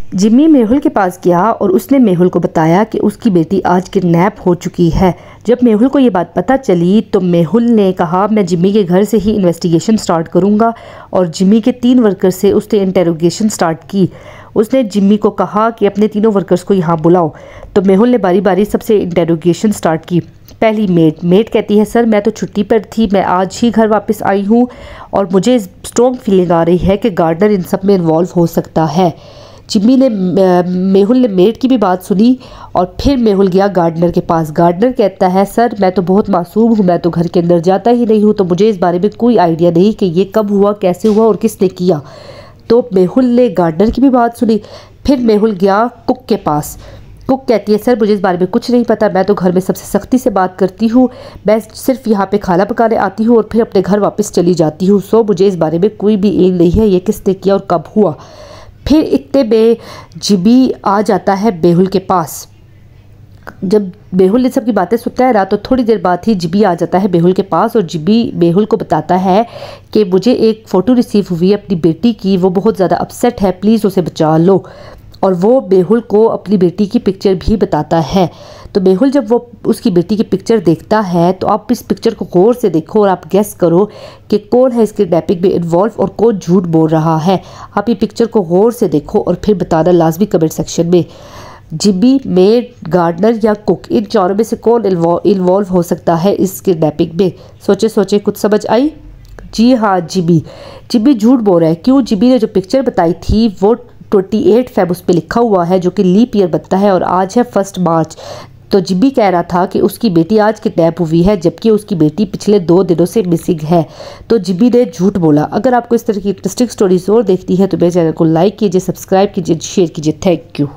जिम्मी मेहुल के पास गया और उसने मेहुल को बताया कि उसकी बेटी आज किडनैप हो चुकी है। जब मेहुल को ये बात पता चली तो मेहुल ने कहा मैं जिम्मी के घर से ही इन्वेस्टिगेशन स्टार्ट करूँगा और जिम्मी के 3 वर्कर से उसने इंटेरोगेशन स्टार्ट की। उसने जिम्मी को कहा कि अपने तीनों वर्कर्स को यहाँ बुलाओ। तो मेहुल ने बारी बारी सबसे इंटेरोगेशन स्टार्ट की। पहली मेड कहती है सर मैं तो छुट्टी पर थी, मैं आज ही घर वापस आई हूँ और मुझे स्ट्रॉन्ग फीलिंग आ रही है कि गार्डनर इन सब में इन्वॉल्व हो सकता है। जिम्मी ने मेहुल ने मेड की भी बात सुनी और फिर मेहुल गया गार्डनर के पास। गार्डनर कहता है सर मैं तो बहुत मासूम हूँ, मैं तो घर के अंदर जाता ही नहीं हूँ, तो मुझे इस बारे में कोई आइडिया नहीं कि ये कब हुआ, कैसे हुआ और किसने किया। तो मेहुल ने गार्डनर की भी बात सुनी। फिर मेहुल गया कुक के पास। कुक कहती है सर मुझे इस बारे में कुछ नहीं पता, मैं तो घर में सबसे सख्ती से बात करती हूँ, मैं सिर्फ यहाँ पे खाना पकाने आती हूँ और फिर अपने घर वापस चली जाती हूँ, सो मुझे इस बारे में कोई भी एम नहीं है ये किसने किया और कब हुआ। फिर इतने में जिम्मी आ जाता है मेहुल के पास। जब मेहुल इन सब की बातें सुनता है ना तो थोड़ी देर बाद ही जिम्मी आ जाता है मेहुल के पास और जिम्मी मेहुल को बताता है कि मुझे एक फ़ोटो रिसीव हुई है अपनी बेटी की, वो बहुत ज़्यादा अपसेट है, प्लीज़ उसे बचा लो। और वो मेहुल को अपनी बेटी की पिक्चर भी बताता है। तो मेहुल जब वो उसकी बेटी की पिक्चर देखता है तो आप इस पिक्चर को गौर से देखो और आप गेस करो कि कौन है इस किडनैपिंग में इन्वॉल्व और कौन झूठ बोल रहा है। आप ये पिक्चर को गौर से देखो और फिर बताना लाजमी कमेंट सेक्शन में। जिम्मी, मेड, गार्डनर या कुक, इन चारों में से कौन इन्वॉल्व हो सकता है इस किडनैपिंग में? सोचे सोचे कुछ समझ आई? जी हाँ, जिम्मी झूठ बोल रहा है। क्यों? जिम्मी ने जो पिक्चर बताई थी वो 28 फेब उस पर लिखा हुआ है जो कि लीप ईयर बनता है और आज है 1 मार्च। तो जिम्मी कह रहा था कि उसकी बेटी आज किडनैप हुई है जबकि उसकी बेटी पिछले 2 दिनों से मिसिंग है। तो जिम्मी ने झूठ बोला। अगर आपको इस तरह की इंटरेस्टिंग स्टोरीज और देखनी है तो मेरे चैनल को लाइक कीजिए, सब्सक्राइब कीजिए, शेयर कीजिए। Thank you.